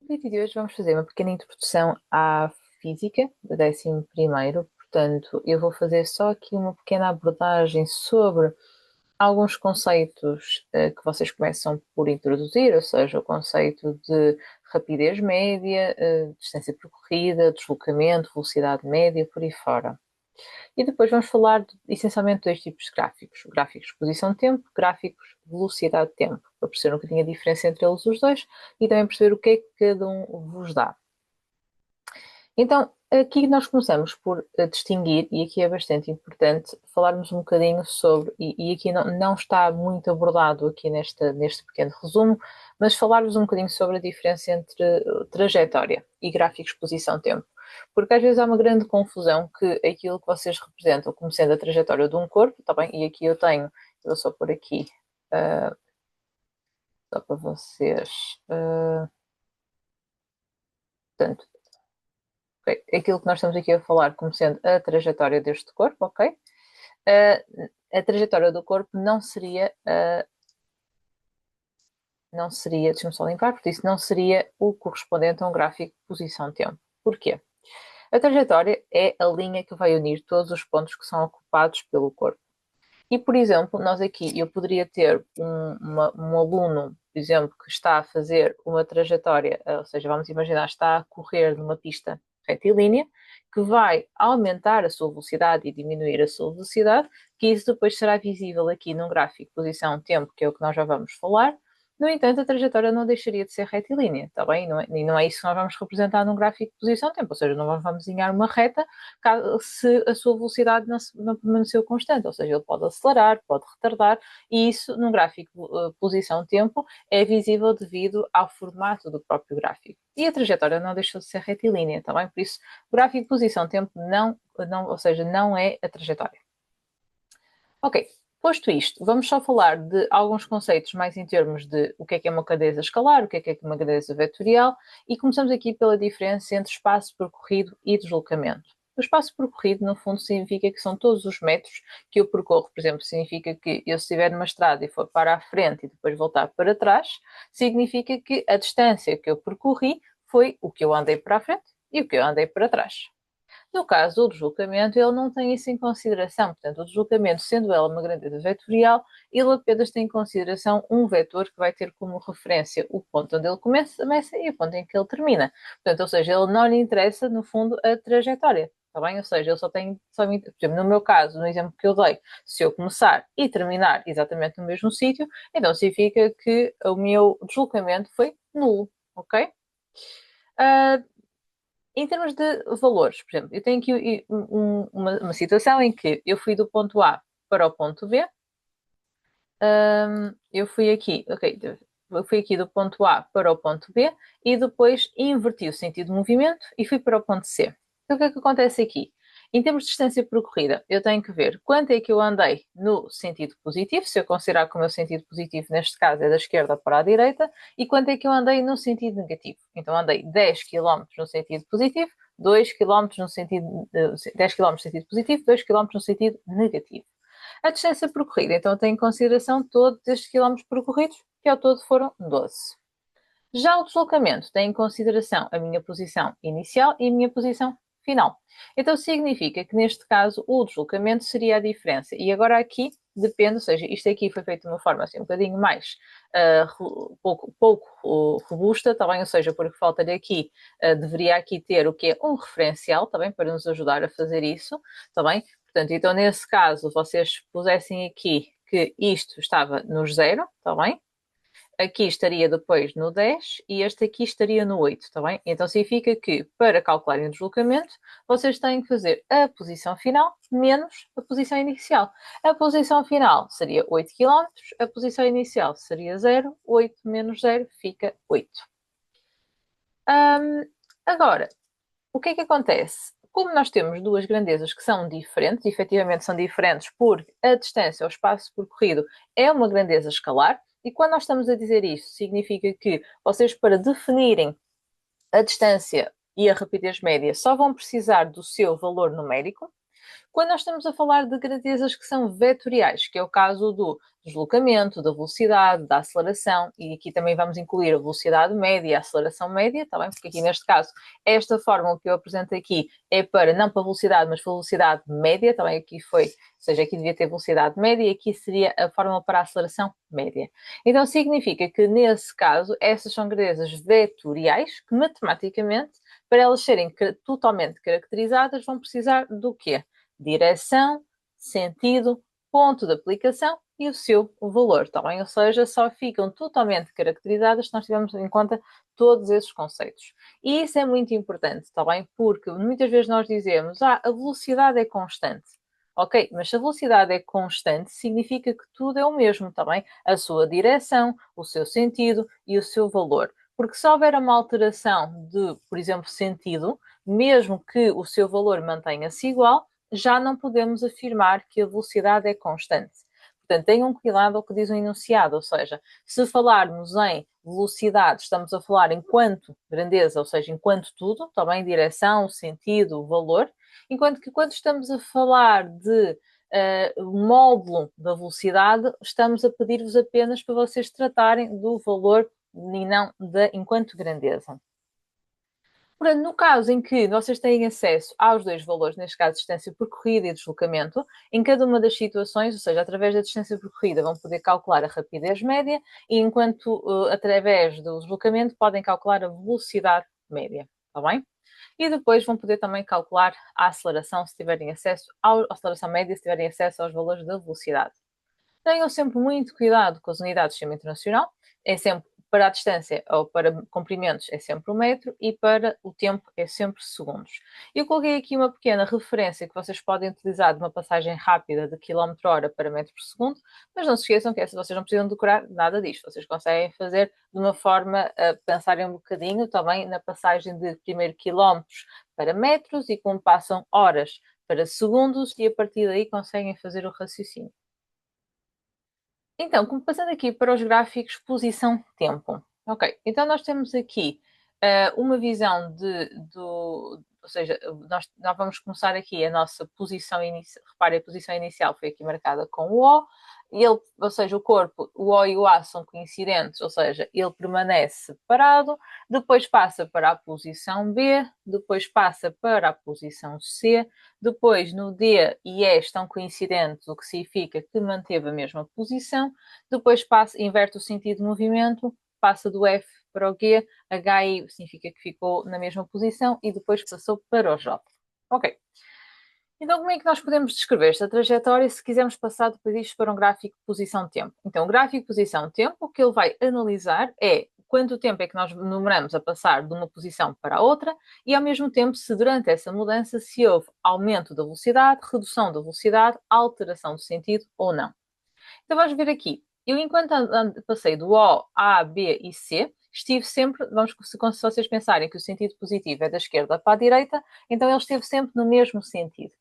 vídeo de hoje vamos fazer uma pequena introdução à física do 11º. Portanto, eu vou fazer só aqui uma pequena abordagem sobre alguns conceitos que vocês começam por introduzir, ou seja, o conceito de rapidez média, distância percorrida, deslocamento, velocidade média, por aí fora. E depois vamos falar essencialmente de dois tipos de gráficos. Gráficos de posição de tempo, gráficos de velocidade de tempo, para perceber um bocadinho a diferença entre eles os dois e também perceber o que é que cada um vos dá. Então, aqui nós começamos por distinguir, e aqui é bastante importante falarmos um bocadinho sobre, e aqui não está muito abordado aqui neste pequeno resumo, mas falar-vos um bocadinho sobre a diferença entre trajetória e gráficos de posição-tempo. Porque às vezes há uma grande confusão que aquilo que vocês representam como sendo a trajetória de um corpo, está bem? E aqui eu vou só pôr aqui, só para vocês, portanto, okay, aquilo que nós estamos aqui a falar como sendo a trajetória deste corpo, ok? A trajetória do corpo não seria, deixa-me só limpar, porque isso não seria o correspondente a um gráfico de posição-tempo. Porquê? A trajetória é a linha que vai unir todos os pontos que são ocupados pelo corpo. E, por exemplo, nós aqui, eu poderia ter um aluno, por exemplo, que está a fazer uma trajetória, ou seja, vamos imaginar, está a correr numa pista retilínea, que vai aumentar a sua velocidade e diminuir a sua velocidade, que isso depois será visível aqui num gráfico posição-tempo, que é o que nós já vamos falar. No entanto, a trajetória não deixaria de ser retilínea, está bem? E não é isso que nós vamos representar num gráfico de posição-tempo, ou seja, não vamos desenhar uma reta se a sua velocidade não permaneceu constante, ou seja, ele pode acelerar, pode retardar, e isso num gráfico posição-tempo é visível devido ao formato do próprio gráfico. E a trajetória não deixou de ser retilínea, está bem? Por isso, o gráfico posição-tempo ou seja, não é a trajetória. Ok, posto isto, vamos só falar de alguns conceitos mais em termos de o que é uma grandeza escalar, o que é uma grandeza vetorial, e começamos aqui pela diferença entre espaço percorrido e deslocamento. O espaço percorrido, no fundo, significa que são todos os metros que eu percorro. Por exemplo, significa que eu, se estiver numa estrada e for para a frente e depois voltar para trás, significa que a distância que eu percorri foi o que eu andei para a frente e o que eu andei para trás. No caso do deslocamento, ele não tem isso em consideração. Portanto, o deslocamento, sendo ela uma grandeza vetorial, ele apenas tem em consideração um vetor que vai ter como referência o ponto onde ele começa e o ponto em que ele termina. Portanto, ou seja, ele não lhe interessa, no fundo, a trajetória. Está bem? Ou seja, ele por exemplo, no meu caso, no exemplo que eu dei, se eu começar e terminar exatamente no mesmo sítio, então significa que o meu deslocamento foi nulo, ok? Em termos de valores, por exemplo, eu tenho aqui uma situação em que eu fui do ponto A para o ponto B. Eu fui aqui, ok, eu fui aqui do ponto A para o ponto B e depois inverti o sentido de movimento e fui para o ponto C. Então o que é que acontece aqui? Em termos de distância percorrida, eu tenho que ver quanto é que eu andei no sentido positivo, se eu considerar que o meu sentido positivo neste caso é da esquerda para a direita, e quanto é que eu andei no sentido negativo. Então andei 10 km no sentido positivo, 2 km no sentido, 10 km no sentido positivo, 2 km no sentido negativo. A distância percorrida, então, tem em consideração todos estes quilómetros percorridos, que ao todo foram 12. Já o deslocamento tem em consideração a minha posição inicial e a minha posição final. Então significa que neste caso o deslocamento seria a diferença. E agora aqui depende, ou seja, isto aqui foi feito de uma forma assim um bocadinho mais pouco robusta, está bem? Ou seja, porque falta-lhe aqui, deveria aqui ter o que é um referencial, está bem? Para nos ajudar a fazer isso, está bem? Portanto, então nesse caso vocês pusessem aqui que isto estava no 0, está bem? Aqui estaria depois no 10 e este aqui estaria no 8, está bem? Então significa que para calcularem o deslocamento, vocês têm que fazer a posição final menos a posição inicial. A posição final seria 8 km, a posição inicial seria 0, 8 menos 0 fica 8. Agora, o que é que acontece? Como nós temos duas grandezas que são diferentes, e efetivamente são diferentes porque a distância ao espaço percorrido é uma grandeza escalar, e quando nós estamos a dizer isto, significa que vocês, para definirem a distância e a rapidez média, só vão precisar do seu valor numérico. Quando nós estamos a falar de grandezas que são vetoriais, que é o caso do deslocamento, da velocidade, da aceleração, e aqui também vamos incluir a velocidade média e a aceleração média, está bem? Porque aqui neste caso, esta fórmula que eu apresento aqui é para, não para velocidade, mas para velocidade média, também aqui foi, ou seja, aqui devia ter velocidade média e aqui seria a fórmula para a aceleração média. Então significa que nesse caso, essas são grandezas vetoriais que matematicamente, para elas serem totalmente caracterizadas, vão precisar do quê? Direção, sentido, ponto de aplicação e o seu valor, está bem? Ou seja, só ficam totalmente caracterizadas se nós tivermos em conta todos esses conceitos. E isso é muito importante, está bem? Porque muitas vezes nós dizemos, a velocidade é constante. Ok, mas se a velocidade é constante, significa que tudo é o mesmo, está bem? A sua direção, o seu sentido e o seu valor. Porque se houver uma alteração de, por exemplo, sentido, mesmo que o seu valor mantenha-se igual, já não podemos afirmar que a velocidade é constante. Portanto, tenham cuidado ao que diz o enunciado, ou seja, se falarmos em velocidade, estamos a falar enquanto grandeza, ou seja, enquanto tudo, também direção, sentido, valor, enquanto que quando estamos a falar de módulo da velocidade, estamos a pedir-vos apenas para vocês tratarem do valor e não da enquanto grandeza. Portanto, no caso em que vocês têm acesso aos dois valores, neste caso distância percorrida e deslocamento, em cada uma das situações, ou seja, através da distância percorrida vão poder calcular a rapidez média e enquanto através do deslocamento podem calcular a velocidade média, está bem? E depois vão poder também calcular a aceleração se tiverem acesso à aceleração média, se tiverem acesso aos valores da velocidade. Tenham sempre muito cuidado com as unidades de sistema internacional, é sempre para a distância ou para comprimentos é sempre o metro e para o tempo é sempre segundos. Eu coloquei aqui uma pequena referência que vocês podem utilizar de uma passagem rápida de km/h para metro por segundo, mas não se esqueçam que vocês não precisam decorar nada disto, vocês conseguem fazer de uma forma a pensarem um bocadinho também na passagem de primeiro quilómetros para metros e como passam horas para segundos e a partir daí conseguem fazer o raciocínio. Então, passando aqui para os gráficos posição-tempo. Ok, então nós temos aqui uma visão ou seja, nós vamos começar aqui a nossa posição inicial. Reparem, a posição inicial foi aqui marcada com o O, e ele, ou seja, o corpo, o O e o A são coincidentes, ou seja, ele permanece parado, depois passa para a posição B, depois passa para a posição C, depois no D e E estão coincidentes, o que significa que manteve a mesma posição, depois passa, inverte o sentido de movimento, passa do F para o G, HI significa que ficou na mesma posição e depois passou para o J. Ok. Então, como é que nós podemos descrever esta trajetória se quisermos passar depois disto para um gráfico de posição-tempo? Então, o gráfico de posição-tempo, o que ele vai analisar é quanto tempo é que nós demoramos a passar de uma posição para a outra e, ao mesmo tempo, se durante essa mudança se houve aumento da velocidade, redução da velocidade, alteração do sentido ou não. Então, vamos ver aqui. Eu, enquanto passei do O, A, B e C, estive sempre, se vocês pensarem que o sentido positivo é da esquerda para a direita, então ele esteve sempre no mesmo sentido.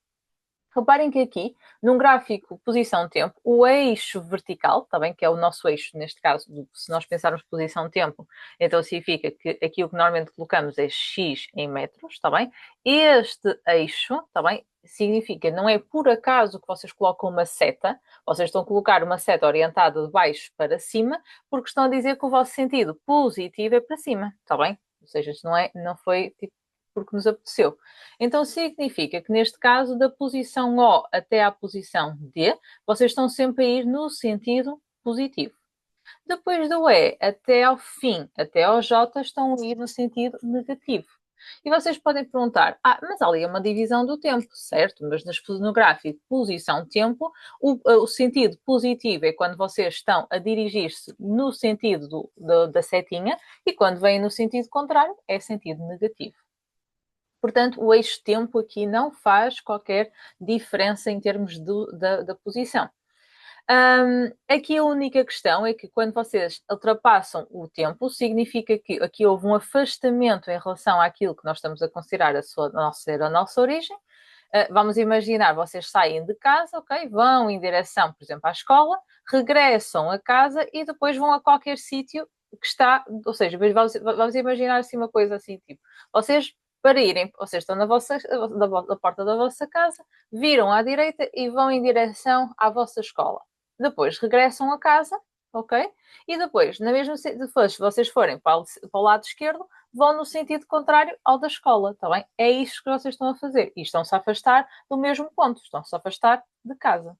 Reparem que aqui, num gráfico posição-tempo, o eixo vertical, tá bem? Que é o nosso eixo, neste caso, se nós pensarmos posição-tempo, então significa que aqui o que normalmente colocamos é x em metros, está bem? Este eixo, está bem? Significa, não é por acaso que vocês colocam uma seta, vocês estão a colocar uma seta orientada de baixo para cima, porque estão a dizer que o vosso sentido positivo é para cima, está bem? Ou seja, isto não foi tipo porque nos apeteceu. Então significa que neste caso, da posição O até à posição D, vocês estão sempre a ir no sentido positivo. Depois do E até ao fim, até ao J, estão a ir no sentido negativo. E vocês podem perguntar, mas ali é uma divisão do tempo, certo? Mas no gráfico posição-tempo, o sentido positivo é quando vocês estão a dirigir-se no sentido da setinha e quando vêm no sentido contrário, é sentido negativo. Portanto, o eixo-tempo aqui não faz qualquer diferença em termos da posição. Aqui a única questão é que quando vocês ultrapassam o tempo, significa que aqui houve um afastamento em relação àquilo que nós estamos a considerar a nossa origem. Vamos imaginar, vocês saem de casa, ok? Vão em direção, por exemplo, à escola, regressam a casa e depois vão a qualquer sítio que está, ou seja, vamos imaginar assim uma coisa assim, tipo, vocês para irem, vocês estão da porta da vossa casa, viram à direita e vão em direção à vossa escola. Depois regressam a casa, ok? E depois, se vocês forem para o lado esquerdo, vão no sentido contrário ao da escola, está bem? É isto que vocês estão a fazer. E estão-se a afastar do mesmo ponto, estão-se a afastar de casa.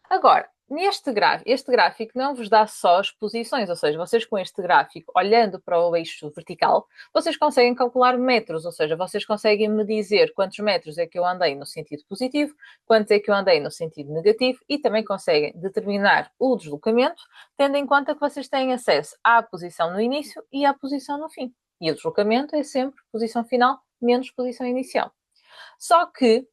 Agora, este gráfico não vos dá só as posições, ou seja, vocês com este gráfico, olhando para o eixo vertical, vocês conseguem calcular metros, ou seja, vocês conseguem me dizer quantos metros é que eu andei no sentido positivo, quantos é que eu andei no sentido negativo e também conseguem determinar o deslocamento, tendo em conta que vocês têm acesso à posição no início e à posição no fim. E o deslocamento é sempre posição final menos posição inicial. Só que,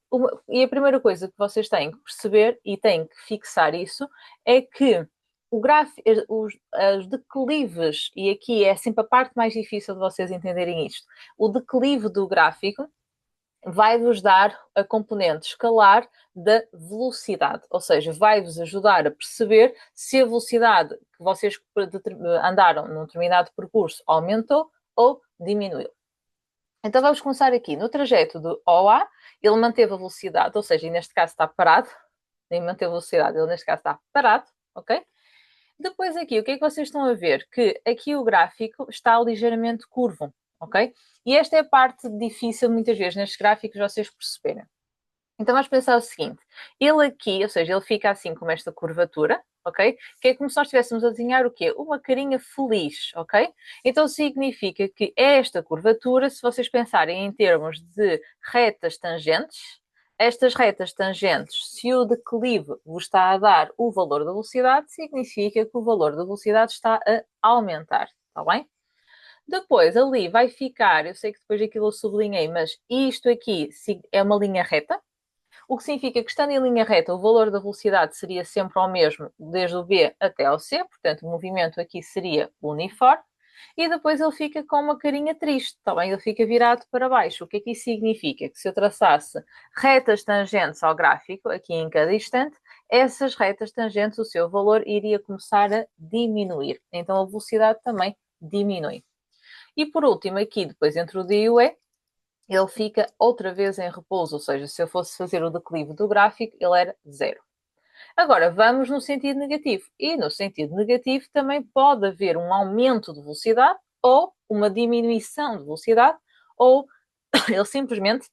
e a primeira coisa que vocês têm que perceber e têm que fixar isso, é que os declives, e aqui é sempre a parte mais difícil de vocês entenderem isto, o declive do gráfico vai-vos dar a componente escalar da velocidade, ou seja, vai-vos ajudar a perceber se a velocidade que vocês andaram num determinado percurso aumentou ou diminuiu. Então vamos começar aqui. No trajeto do OA, ele manteve a velocidade, ou seja, neste caso está parado, nem manteve a velocidade, ele neste caso está parado, ok? Depois aqui, o que é que vocês estão a ver? Que aqui o gráfico está ligeiramente curvo, ok? E esta é a parte difícil, muitas vezes, nestes gráficos, vocês perceberem. Então vamos pensar o seguinte: ele aqui, ou seja, ele fica assim com esta curvatura, ok? Que é como se nós estivéssemos a desenhar o quê? Uma carinha feliz, ok? Então significa que esta curvatura, se vocês pensarem em termos de retas tangentes, estas retas tangentes, se o declive vos está a dar o valor da velocidade, significa que o valor da velocidade está a aumentar, está bem? Depois ali vai ficar, eu sei que depois aquilo eu sublinhei, mas isto aqui é uma linha reta, o que significa que, estando em linha reta, o valor da velocidade seria sempre o mesmo, desde o B até ao C, portanto, o movimento aqui seria uniforme, e depois ele fica com uma carinha triste, também ele fica virado para baixo. O que é que isso significa? Que se eu traçasse retas tangentes ao gráfico, aqui em cada instante, essas retas tangentes, o seu valor iria começar a diminuir. Então a velocidade também diminui. E por último, aqui depois entre o D e o E, ele fica outra vez em repouso, ou seja, se eu fosse fazer o declive do gráfico, ele era zero. Agora, vamos no sentido negativo. E no sentido negativo também pode haver um aumento de velocidade ou uma diminuição de velocidade, ou ele simplesmente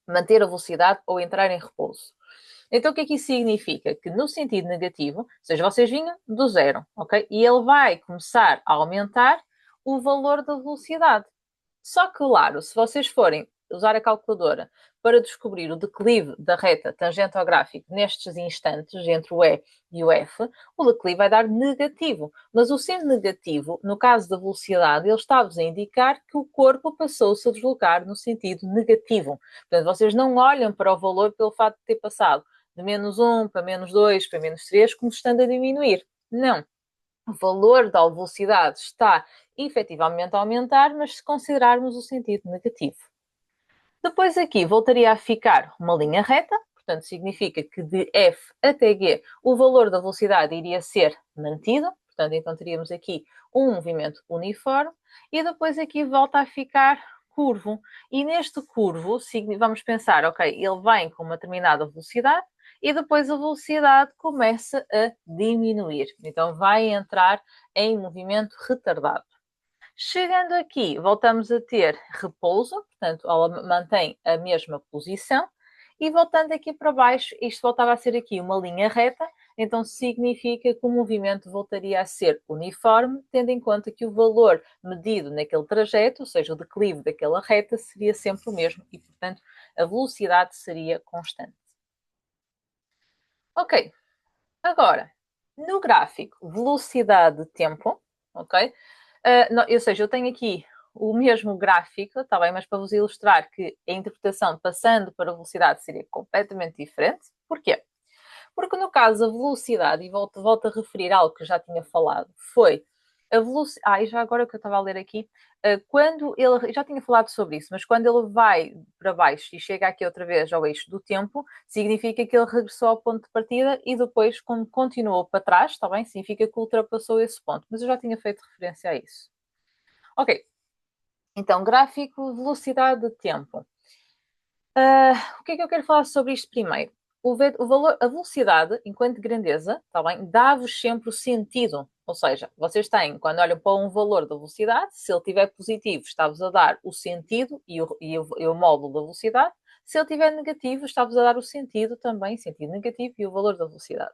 manter a velocidade ou entrar em repouso. Então, o que é que isso significa? Que no sentido negativo, ou seja, vocês vinham do zero, ok? E ele vai começar a aumentar o valor da velocidade. Só que, claro, se vocês forem usar a calculadora para descobrir o declive da reta tangente ao gráfico nestes instantes, entre o E e o F, o declive vai dar negativo. Mas o sendo negativo, no caso da velocidade, ele está-vos a indicar que o corpo passou-se a deslocar no sentido negativo. Portanto, vocês não olham para o valor pelo fato de ter passado de menos 1 para menos 2 para menos 3, como estando a diminuir. Não. O valor da velocidade está efetivamente a aumentar, mas se considerarmos o sentido negativo. Depois aqui voltaria a ficar uma linha reta, portanto significa que de F até G o valor da velocidade iria ser mantido, portanto então teríamos aqui um movimento uniforme, e depois aqui volta a ficar curvo. E neste curvo, vamos pensar, ok, ele vem com uma determinada velocidade, e depois a velocidade começa a diminuir. Então vai entrar em movimento retardado. Chegando aqui, voltamos a ter repouso, portanto, ela mantém a mesma posição. E voltando aqui para baixo, isto voltava a ser aqui uma linha reta, então significa que o movimento voltaria a ser uniforme, tendo em conta que o valor medido naquele trajeto, ou seja, o declive daquela reta, seria sempre o mesmo e, portanto, a velocidade seria constante. Ok, agora, no gráfico velocidade-tempo, ok? Ou seja, eu tenho aqui o mesmo gráfico, está bem, mas para vos ilustrar que a interpretação passando para a velocidade seria completamente diferente. Porquê? Porque no caso a velocidade, e volto a referir algo que eu já tinha falado, foi a velocidade. E já agora que eu estava a ler aqui, quando ele. Já tinha falado sobre isso, mas quando ele vai para baixo e chega aqui outra vez ao eixo do tempo, significa que ele regressou ao ponto de partida e depois, quando continuou para trás, está bem? Significa que ultrapassou esse ponto. Mas eu já tinha feito referência a isso. Ok. Então, gráfico velocidade de tempo. O que é que eu quero falar sobre isto primeiro? O valor, a velocidade, enquanto grandeza, está bem, dá-vos sempre o sentido. Ou seja, vocês têm, quando olham para um valor da velocidade, se ele estiver positivo, está-vos a dar o sentido e o módulo da velocidade. Se ele estiver negativo, está-vos a dar o sentido também, sentido negativo e o valor da velocidade.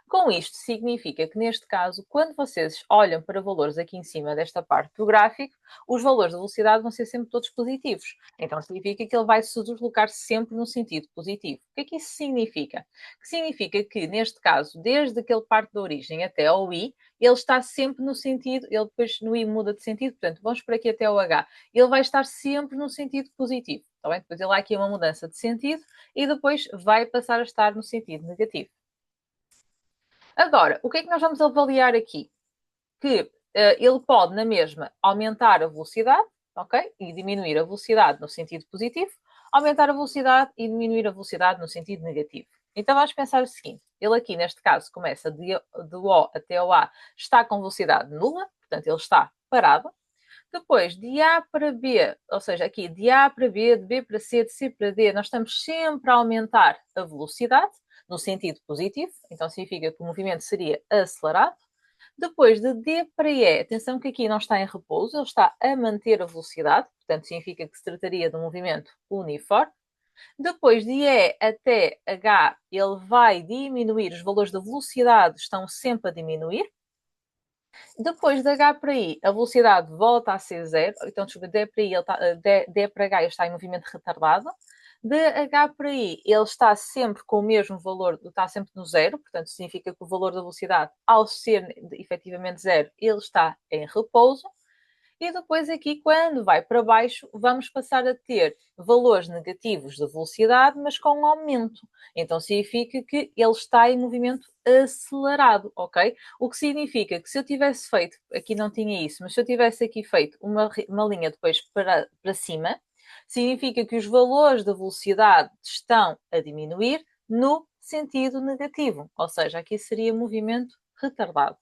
Com isto, significa que, neste caso, quando vocês olham para valores aqui em cima desta parte do gráfico, os valores da velocidade vão ser sempre todos positivos. Então, significa que ele vai se deslocar sempre no sentido positivo. O que é que isso significa? Que significa que, neste caso, desde aquele parte da origem até ao I, ele está sempre no sentido, ele depois no I muda de sentido, portanto, vamos por aqui até o H, ele vai estar sempre no sentido positivo. Está bem? Depois ele há aqui uma mudança de sentido e depois vai passar a estar no sentido negativo. Agora, o que é que nós vamos avaliar aqui? Que ele pode, na mesma, aumentar a velocidade, ok? E diminuir a velocidade no sentido positivo, aumentar a velocidade e diminuir a velocidade no sentido negativo. Então vamos pensar o seguinte: ele aqui, neste caso, começa do O até o A, está com velocidade nula, portanto ele está parado. Depois, de A para B, ou seja, aqui de A para B, de B para C, de C para D, nós estamos sempre a aumentar a velocidade no sentido positivo, então significa que o movimento seria acelerado. Depois de D para E, atenção que aqui não está em repouso, ele está a manter a velocidade, portanto significa que se trataria de um movimento uniforme. Depois de E até H, ele vai diminuir, os valores da velocidade estão sempre a diminuir. Depois de H para I, a velocidade volta a ser zero. Então, desculpa, D para I, D para H, ele está em movimento retardado. De H para I, ele está sempre com o mesmo valor, está sempre no zero, portanto, significa que o valor da velocidade, ao ser efetivamente zero, ele está em repouso. E depois aqui, quando vai para baixo, vamos passar a ter valores negativos de velocidade, mas com um aumento. Então significa que ele está em movimento acelerado, ok? O que significa que se eu tivesse feito, aqui não tinha isso, mas se eu tivesse aqui feito uma linha depois para cima, significa que os valores da velocidade estão a diminuir no sentido negativo, ou seja, aqui seria movimento retardado.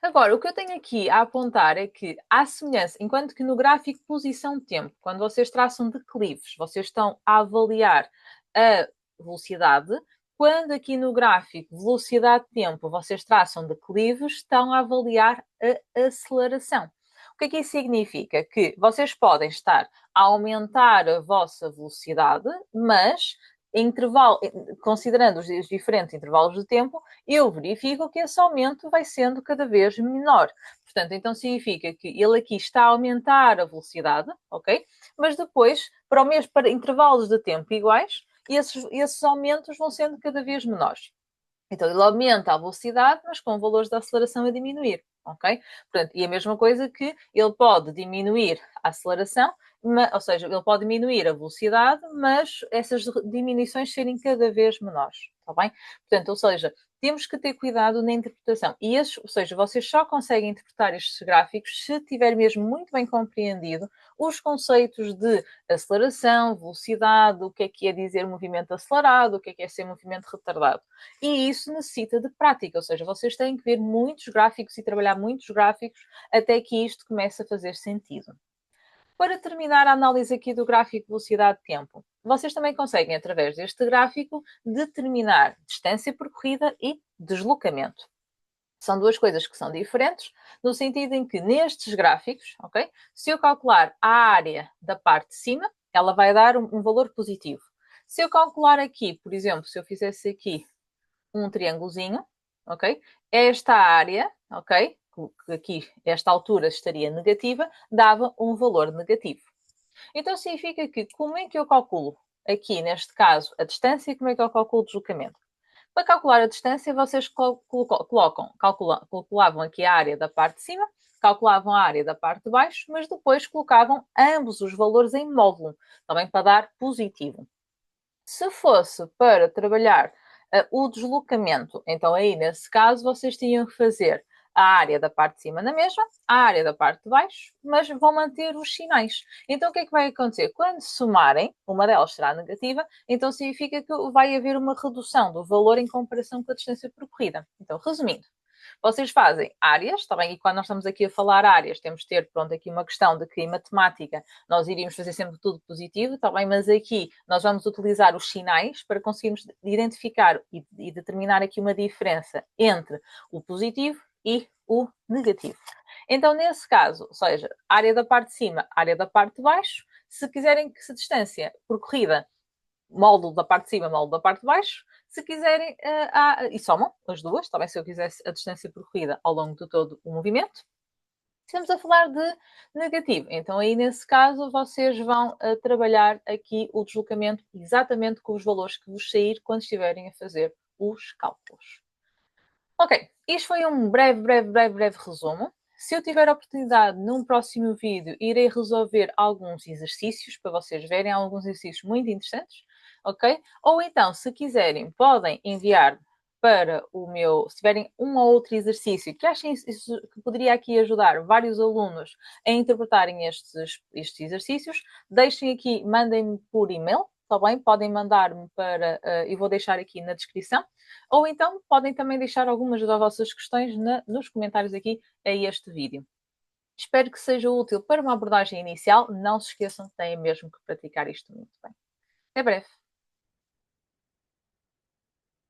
Agora, o que eu tenho aqui a apontar é que há semelhança, enquanto que no gráfico posição-tempo, quando vocês traçam declives, vocês estão a avaliar a velocidade, quando aqui no gráfico velocidade-tempo vocês traçam declives, estão a avaliar a aceleração. O que é que isso significa? Que vocês podem estar a aumentar a vossa velocidade, mas intervalo, considerando os diferentes intervalos de tempo, eu verifico que esse aumento vai sendo cada vez menor. Portanto, então significa que ele aqui está a aumentar a velocidade, ok? Mas depois, para intervalos de tempo iguais, esses aumentos vão sendo cada vez menores. Então, ele aumenta a velocidade, mas com valores de aceleração a diminuir, ok? Portanto, e a mesma coisa que ele pode diminuir a aceleração, ou seja, ele pode diminuir a velocidade, mas essas diminuições serem cada vez menores, está bem? Portanto, ou seja, temos que ter cuidado na interpretação. E esses, ou seja, vocês só conseguem interpretar estes gráficos se tiver mesmo muito bem compreendido os conceitos de aceleração, velocidade, o que é que é dizer movimento acelerado, o que é ser movimento retardado. E isso necessita de prática, ou seja, vocês têm que ver muitos gráficos e trabalhar muitos gráficos até que isto comece a fazer sentido. Para terminar a análise aqui do gráfico velocidade-tempo, vocês também conseguem, através deste gráfico, determinar distância percorrida e deslocamento. São duas coisas que são diferentes, no sentido em que nestes gráficos, ok? Se eu calcular a área da parte de cima, ela vai dar um valor positivo. Se eu calcular aqui, por exemplo, se eu fizesse aqui um triângulozinho, ok? Esta área, ok? Que aqui, esta altura estaria negativa, dava um valor negativo. Então significa que como é que eu calculo aqui, neste caso, a distância e como é que eu calculo o deslocamento? Para calcular a distância, vocês calculavam aqui a área da parte de cima, calculavam a área da parte de baixo, mas depois colocavam ambos os valores em módulo, também para dar positivo. Se fosse para trabalhar o deslocamento, então aí nesse caso vocês tinham que fazer a área da parte de cima na mesma, a área da parte de baixo, mas vão manter os sinais. Então o que é que vai acontecer? Quando somarem, uma delas será negativa, então significa que vai haver uma redução do valor em comparação com a distância percorrida. Então, resumindo, Vocês fazem áreas, está bem? E quando nós estamos aqui a falar áreas, temos de ter, pronto, aqui uma questão de que em matemática nós iríamos fazer sempre tudo positivo, está bem? Mas aqui nós vamos utilizar os sinais para conseguirmos identificar e determinar aqui uma diferença entre o positivo e o negativo. Então, nesse caso, ou seja, área da parte de cima, área da parte de baixo, se quiserem que se distância percorrida, módulo da parte de cima, módulo da parte de baixo, se quiserem, e somam as duas, também se eu quisesse a distância percorrida ao longo de todo o movimento. Estamos a falar de negativo. Então, aí nesse caso, vocês vão trabalhar aqui o deslocamento exatamente com os valores que vos sair quando estiverem a fazer os cálculos. Ok, isto foi um breve resumo. Se eu tiver a oportunidade, num próximo vídeo, irei resolver alguns exercícios para vocês verem, alguns exercícios muito interessantes, ok? Ou então, se quiserem, podem enviar para o meu, se tiverem um ou outro exercício que achem que poderia aqui ajudar vários alunos a interpretarem estes exercícios, deixem aqui, mandem-me por e-mail, está bem? Podem mandar-me para, e vou deixar aqui na descrição, ou então podem também deixar algumas das vossas questões nos comentários aqui a este vídeo. Espero que seja útil para uma abordagem inicial. Não se esqueçam, têm mesmo que praticar isto muito bem. Até breve!